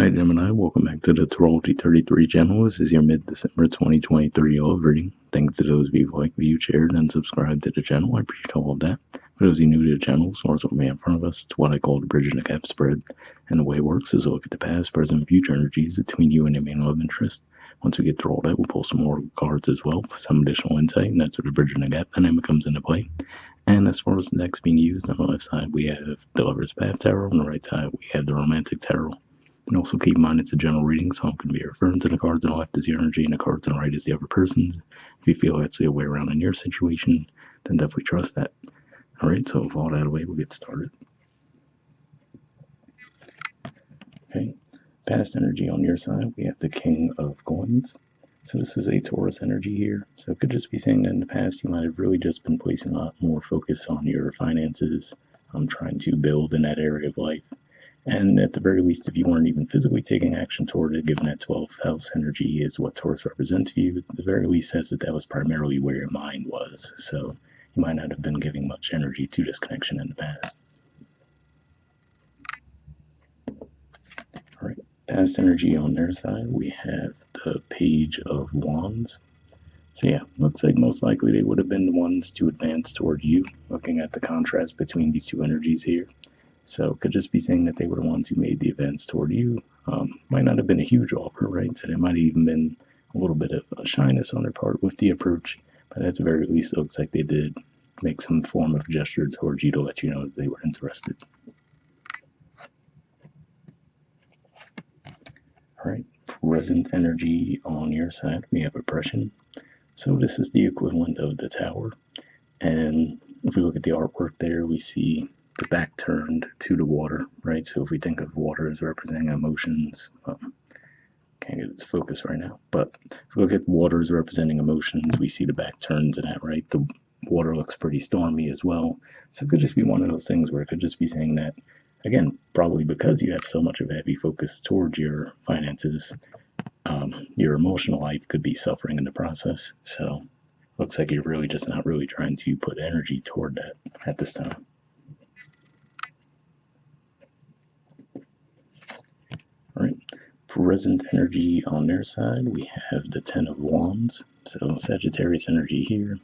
Hi Gemini, welcome back to the Astrology 33 channel. This is your mid-December 2023 love reading. Thanks to those of you who like, viewed, shared, and subscribed to the channel. I appreciate all of that. For those of you new to the channel, source what we have in front of us, it's what I call the bridge and the gap spread. And the way it works is a look at the past, present, and future energies between you and your main love interest. Once we get through all that, we'll pull some more cards as well for some additional insight, and that's where the bridge and the gap dynamic comes into play. And as far as the decks being used, on the left side we have the Lover's Path Tarot, on the right side we have the Romantic Tarot. And also keep in mind it's a general reading, so I'm going to be referring to the cards on the left as your energy and the cards on the right as the other person's. If you feel that's the way around in your situation, then definitely trust that. Alright, so with all that away, we'll get started. Okay, past energy on your side, we have the King of Coins. So this is a Taurus energy here. So it could just be saying that in the past you might have really just been placing a lot more focus on your finances, trying to build in that area of life. And at the very least, if you weren't even physically taking action toward it, given that 12th house energy is what Taurus represents to you, at the very least says that that was primarily where your mind was. So you might not have been giving much energy to this connection in the past. All right, past energy on their side, we have the Page of Wands. So yeah, looks like most likely they would have been the ones to advance toward you, looking at the contrast between these two energies here. So it could just be saying that they were the ones who made the advance toward you. Might not have been a huge offer, right? So there might have even been a little bit of shyness on their part with the approach. But at the very least, it looks like they did make some form of gesture towards you to let you know that they were interested. All right, present energy on your side, we have oppression. So this is the equivalent of the Tower. And if we look at the artwork there, we see the back turned to the water, right? So if we think of water as representing emotions, can't get its focus right now, but if we look at water as representing emotions, we see the back turned to that, right? The water looks pretty stormy as well. So it could just be one of those things where it could just be saying that, again, probably because you have so much of a heavy focus towards your finances, your emotional life could be suffering in the process. So looks like you're really just not really trying to put energy toward that at this time. All right, present energy on their side, we have the Ten of Wands. So Sagittarius energy here.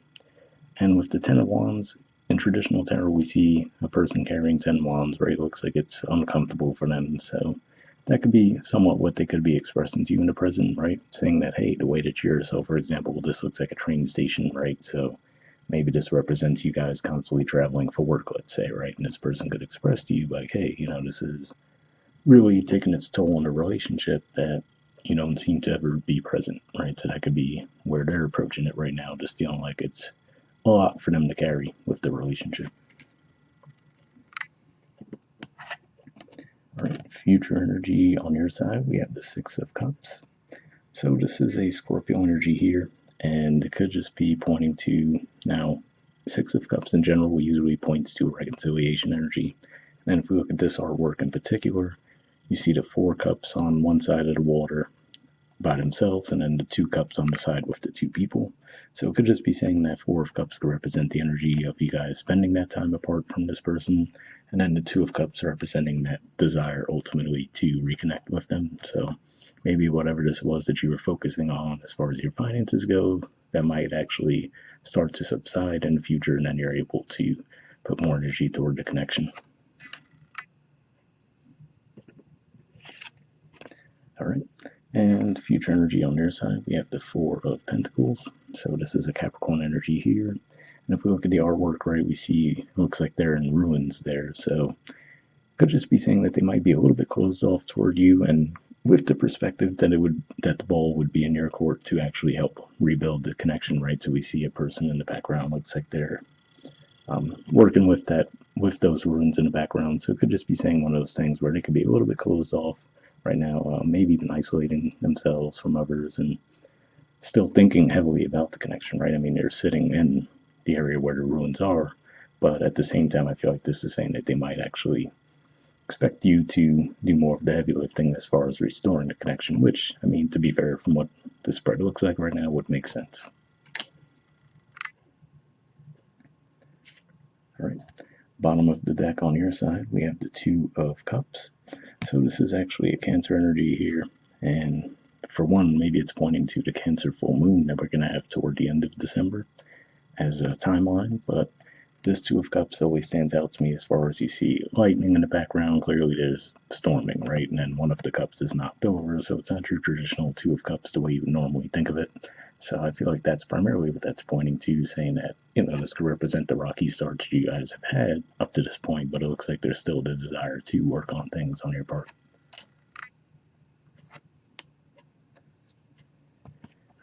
And with the Ten of Wands, in traditional tarot, we see a person carrying 10 wands, right? It looks like it's uncomfortable for them. So that could be somewhat what they could be expressing to you in the present, right? Saying that, hey, the way that you're, so for example, this looks like a train station, right? So maybe this represents you guys constantly traveling for work, let's say, right? And this person could express to you like, hey, this is really taking its toll on the relationship that you don't seem to ever be present, right? So that could be where they're approaching it right now, just feeling like it's a lot for them to carry with the relationship. All right, future energy on your side, we have the Six of Cups. So this is a Scorpio energy here, and it could just be pointing to, now, Six of Cups in general usually points to reconciliation energy. And if we look at this artwork in particular, you see the 4 cups on one side of the water by themselves, and then the 2 cups on the side with the 2 people. So it could just be saying that 4 of cups could represent the energy of you guys spending that time apart from this person, and then the 2 of cups representing that desire ultimately to reconnect with them. So maybe whatever this was that you were focusing on as far as your finances go, that might actually start to subside in the future, and then you're able to put more energy toward the connection. All right, and future energy on their side, we have the 4 of Pentacles. So this is a Capricorn energy here. And if we look at the artwork, right, we see it looks like they're in ruins there. So could just be saying that they might be a little bit closed off toward you, and with the perspective that the ball would be in your court to actually help rebuild the connection, right? So we see a person in the background, looks like they're working with those ruins in the background. So it could just be saying one of those things where they could be a little bit closed off right now, maybe even isolating themselves from others and still thinking heavily about the connection, right? I mean, they're sitting in the area where the ruins are, but at the same time, I feel like this is saying that they might actually expect you to do more of the heavy lifting as far as restoring the connection, which, I mean, to be fair, from what the spread looks like right now, would make sense. All right, bottom of the deck on your side, we have the 2 of Cups. So this is actually a Cancer energy here, and for one, maybe it's pointing to the Cancer full moon that we're going to have toward the end of December as a timeline, but this Two of Cups always stands out to me as far as you see lightning in the background. Clearly, there's storming, right? And then one of the cups is knocked over, so it's not your traditional Two of Cups the way you would normally think of it. So I feel like that's primarily what that's pointing to, saying that, this could represent the rocky starts you guys have had up to this point, but it looks like there's still the desire to work on things on your part.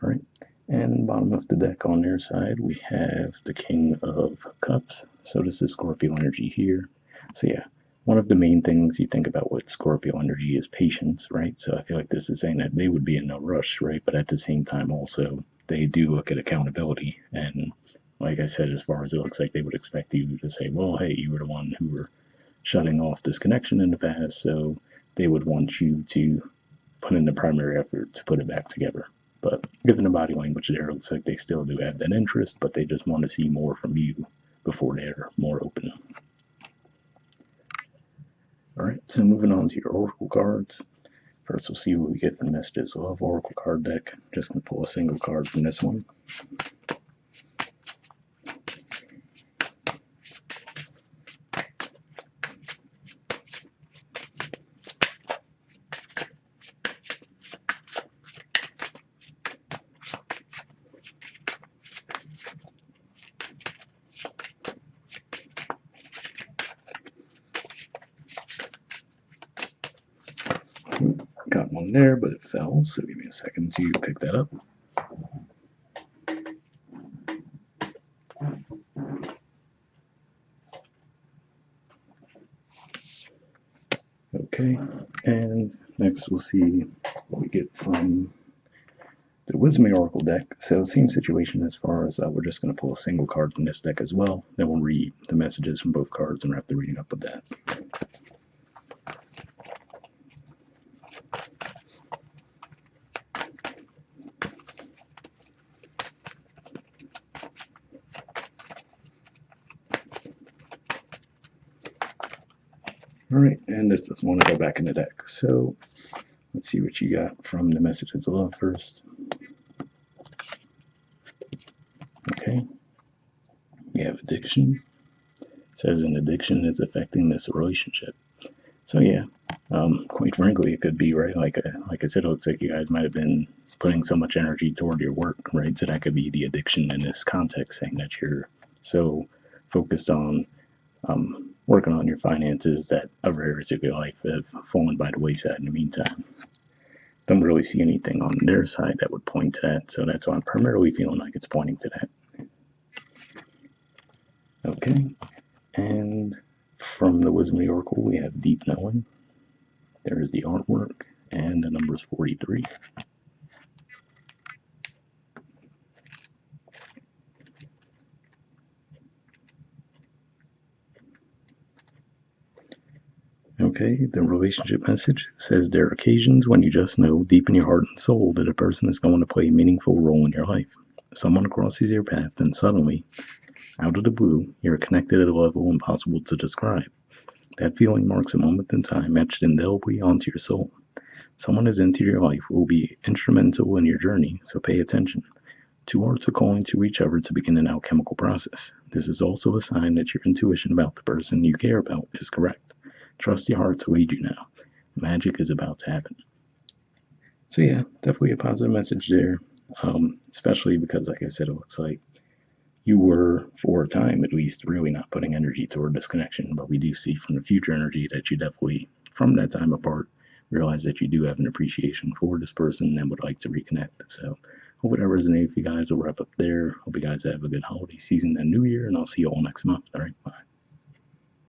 All right. And bottom of the deck on their side, we have the King of Cups. So this is Scorpio energy here. So yeah, one of the main things you think about with Scorpio energy is patience, right? So I feel like this is saying that they would be in no rush, right? But at the same time, also, they do look at accountability. And like I said, as far as it looks like they would expect you to say, well, hey, you were the one who were shutting off this connection in the past. So they would want you to put in the primary effort to put it back together. But given the body language there, it looks like they still do have that interest, but they just want to see more from you before they're more open. All right, so moving on to your oracle cards. First, we'll see what we get from Messages of Oracle card deck. Just going to pull a single card from this one. Got one there, but it fell, so give me a second to pick that up. Okay, and next we'll see what we get from the Wisdom Oracle deck. So same situation as far as we're just going to pull a single card from this deck as well. Then we'll read the messages from both cards and wrap the reading up with that. All right, and this doesn't want to go back in the deck. So let's see what you got from the Messages of Love first. Okay, we have addiction. It says an addiction is affecting this relationship. So yeah, quite frankly, it could be right. Like I said, it looks like you guys might have been putting so much energy toward your work, right? So that could be the addiction in this context, saying that you're so focused on working on your finances that other areas of your life have fallen by the wayside in the meantime. Don't really see anything on their side that would point to that, so that's why I'm primarily feeling like it's pointing to that. Okay, and from the Wisdom of the Oracle, we have Deep Knowing. There is the artwork, and the number is 43. Okay, the relationship message says there are occasions when you just know deep in your heart and soul that a person is going to play a meaningful role in your life. Someone crosses your path, and suddenly, out of the blue, you're connected at a level impossible to describe. That feeling marks a moment in time etched indelibly onto your soul. Someone is into your life who will be instrumental in your journey, so pay attention. Two hearts are calling to each other to begin an alchemical process. This is also a sign that your intuition about the person you care about is correct. Trust your heart to lead you now. Magic is about to happen. So yeah, definitely a positive message there, especially because, like I said, it looks like you were, for a time at least, really not putting energy toward this connection. But we do see from the future energy that you definitely, from that time apart, realize that you do have an appreciation for this person and would like to reconnect. So hope that resonates with you guys. We'll wrap up there. Hope you guys have a good holiday season and new year, and I'll see you all next month. All right.